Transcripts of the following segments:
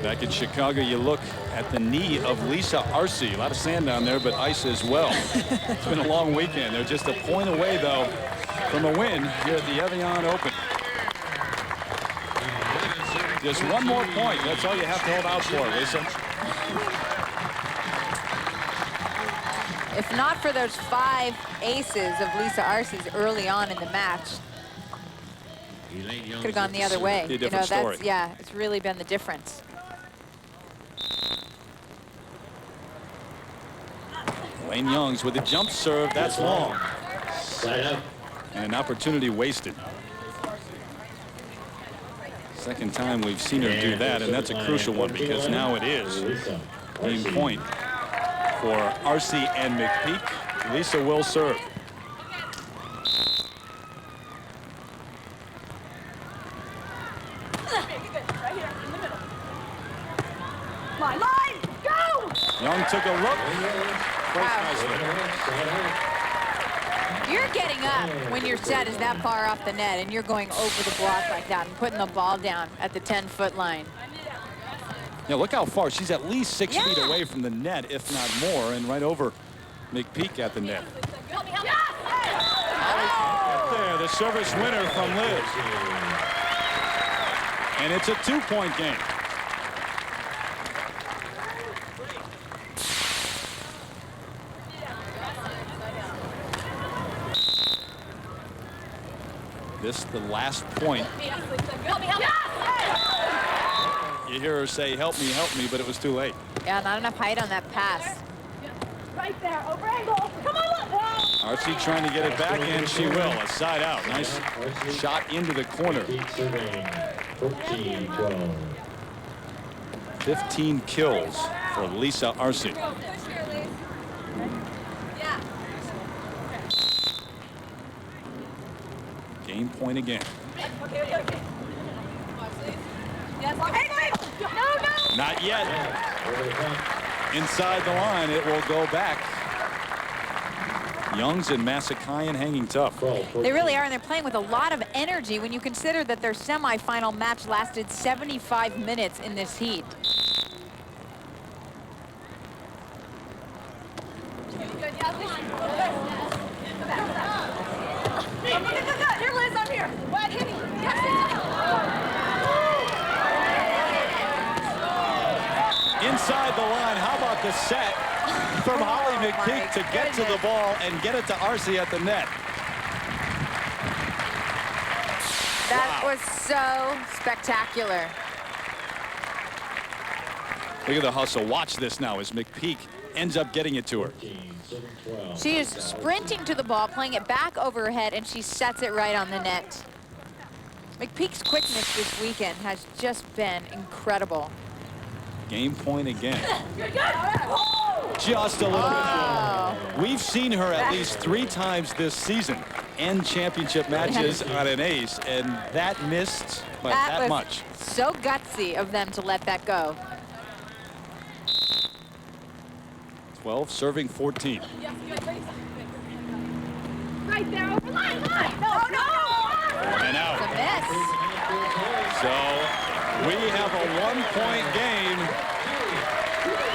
Back in Chicago, you look at the knee of Lisa Arce. A lot of sand down there, but ice as well. It's been a long weekend. They're just a point away, though, from a win here at the Evian Open. Just one more point. That's all you have to hold out for, Lisa. If not for those 5 aces of Lisa Arce's early on in the match, could have gone the other way. You know, that's, yeah, it's really been the difference. Wayne Youngs with a jump serve. That's long. And an opportunity wasted. Second time we've seen her do that, and that's a crucial one because now it is game point for Arce and McPeak. Lisa will serve. Young took a look. Wow. You're getting up when your set is that far off the net and you're going over the block like that and putting the ball down at the 10-foot line. Yeah, look how far. She's at least 6 feet away from the net, if not more, and right over McPeak at the net. There, the service winner from Liz. And it's a 2-point game. This the last point. You hear her say, help me, but it was too late. Yeah, not enough height on that pass. Right there, over angle. Come on, Arce trying to get it back, and she will. A side out. Nice shot into the corner. 15 kills for Lisa Arce. Game point again. Not yet. Inside the line, it will go back. Youngs and Masakayan hanging tough. They really are, and they're playing with a lot of energy when you consider that their semifinal match lasted 75 minutes in this heat. Here, Liz, I'm here. Inside the line, how about the set from Holly McPeak to get to the ball and get it to Arce at the net. That was so spectacular. Look at the hustle. Watch this now as McPeak ends up getting it to her. She is sprinting to the ball, playing it back over her head, and she sets it right on the net. McPeak's quickness this weekend has just been incredible. Game point again. Just a little bit out. We've seen her at least 3 times this season end championship matches on an ace, and that missed by that much. So gutsy of them to let that go. 12 serving 14. Right there, over line. No. And out. It's a miss. So we have a 1-point game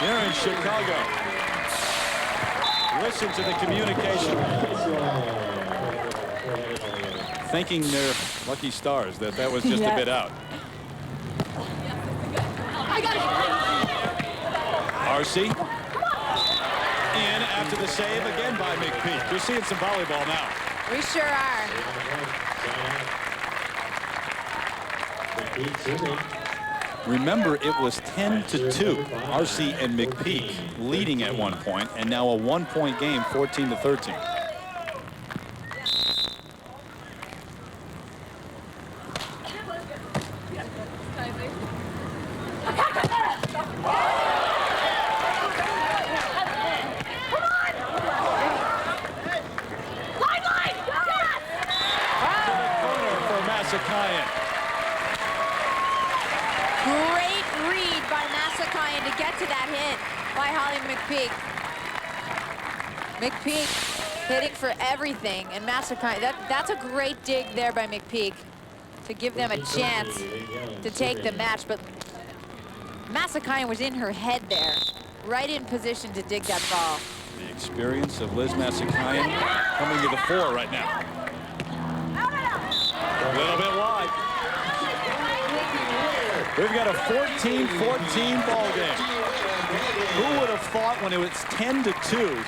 here in Chicago. Listen to the communication. Thanking their lucky stars that was just a bit out. Arce in after the save again by McPeak. You're seeing some volleyball now. We sure are. Remember, it was 10-2. Arce and McPeak leading at one point, and now a 1-point game, 14-13. Masakayan. Great read by Masakayan to get to that hit by Holly McPeak. McPeak hitting for everything, and Masakayan, that's a great dig there by McPeak to give them a chance to take the match, but Masakayan was in her head there, right in position to dig that ball. The experience of Liz Masakayan coming to the fore right now. A little bit wide. We've got a 14-14 ball game. Who would have thought when it was 10-2,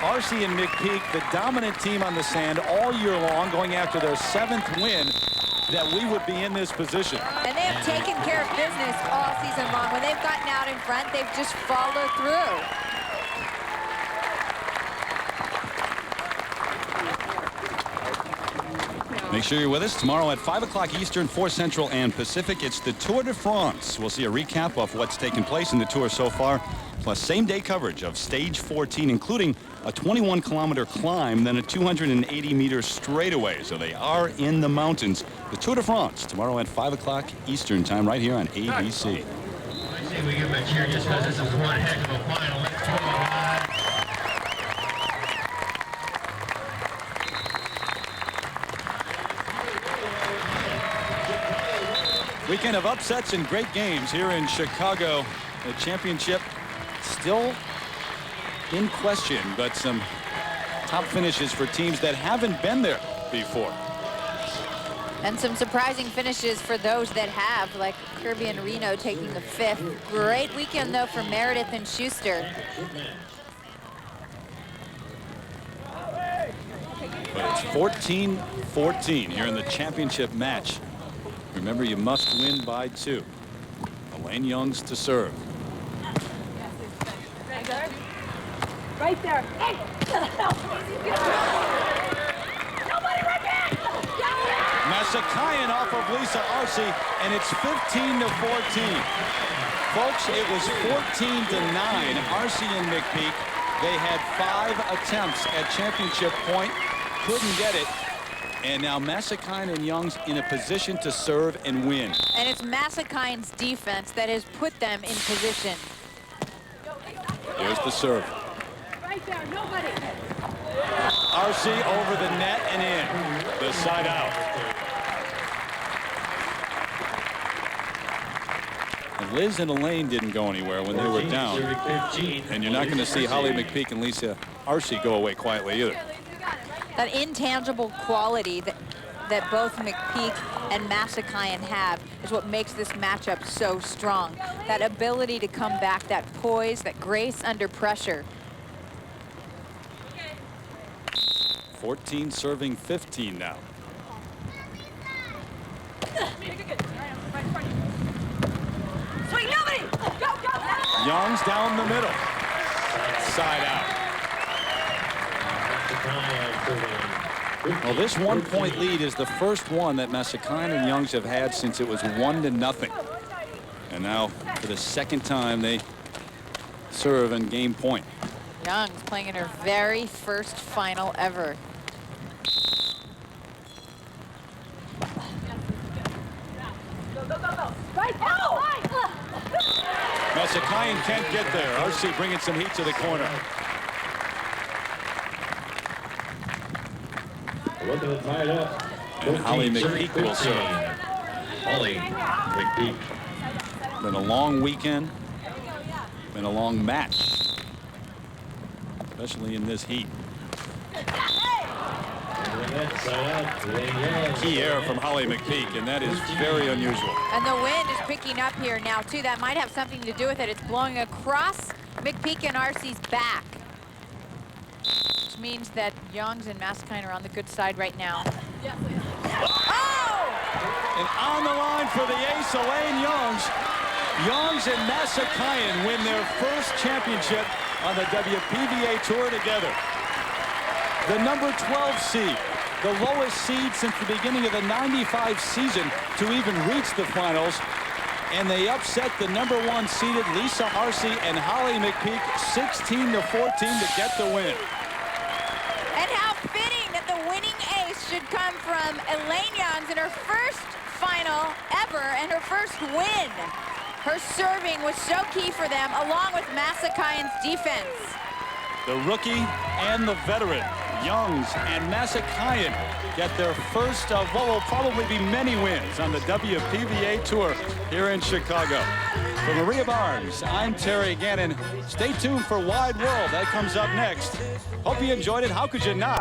Arce and McPeak, the dominant team on the sand all year long, going after their 7th win, that we would be in this position. And they have taken care of business all season long. When they've gotten out in front, they've just followed through. Make sure you're with us tomorrow at 5 o'clock Eastern, 4 Central and Pacific. It's the Tour de France. We'll see a recap of what's taken place in the Tour so far, plus same-day coverage of Stage 14, including a 21-kilometer climb, then a 280-meter straightaway. So they are in the mountains. The Tour de France tomorrow at 5 o'clock Eastern time right here on ABC. I say we give him a cheer just because this is one heck of a final. Weekend of upsets and great games here in Chicago. The championship still in question, but some top finishes for teams that haven't been there before. And some surprising finishes for those that have, like Kirby and Reno taking the 5th. Great weekend, though, for Meredith and Schuster. But it's 14-14 here in the championship match. Remember, you must win by 2. Elaine Youngs to serve. Right there. Hey! Nobody right back! Masakayan off of Lisa Arce, and it's 15-14. Folks, it was 14-9. Arce and McPeak, they had 5 attempts at championship point, couldn't get it. And now Masakayan and Youngs in a position to serve and win. And it's Masakayan's defense that has put them in position. Here's the serve. Right there, nobody. Arce over the net and in. The side out. And Liz and Elaine didn't go anywhere when they were down. And you're not going to see Holly McPeak and Lisa Arce go away quietly either. That intangible quality that both McPeak and Masakayan have is what makes this matchup so strong. That ability to come back, that poise, that grace under pressure. 14 serving 15 now. Swing, nobody! Go, go! Youngs down the middle. Side out. Well, this 1-point lead is the first one that Masakayan and Youngs have had since it was 1-0. And now, for the second time, they serve and gain point. Youngs playing in her very first final ever. Go, go, go, go! Right, oh! Masakayan can't get there. Arce bringing some heat to the corner. Looking to tie it up. And Holly McPeak will serve. Holly McPeak. Been a long weekend. Been a long match. Especially in this heat. Key error from Holly McPeak, and that is very unusual. And the wind is picking up here now, too. That might have something to do with it. It's blowing across McPeak and Arce's back. Which means that Youngs and Masakayan are on the good side right now. Oh! And on the line for the ace, Elaine Youngs. Youngs and Masakayan win their first championship on the WPVA Tour together. The number 12 seed, the lowest seed since the beginning of the '95 season to even reach the finals. And they upset the number 1 seeded Lisa Arce and Holly McPeak 16-14 to get the win. And how fitting that the winning ace should come from Elaine Youngs in her first final ever and her first win. Her serving was so key for them, along with Masakayan's defense. The rookie and the veteran, Youngs and Masakayan get their first of what will probably be many wins on the WPVA Tour here in Chicago. For Maria Barnes, I'm Terry Gannon. Stay tuned for Wide World. That comes up next. Hope you enjoyed it. How could you not?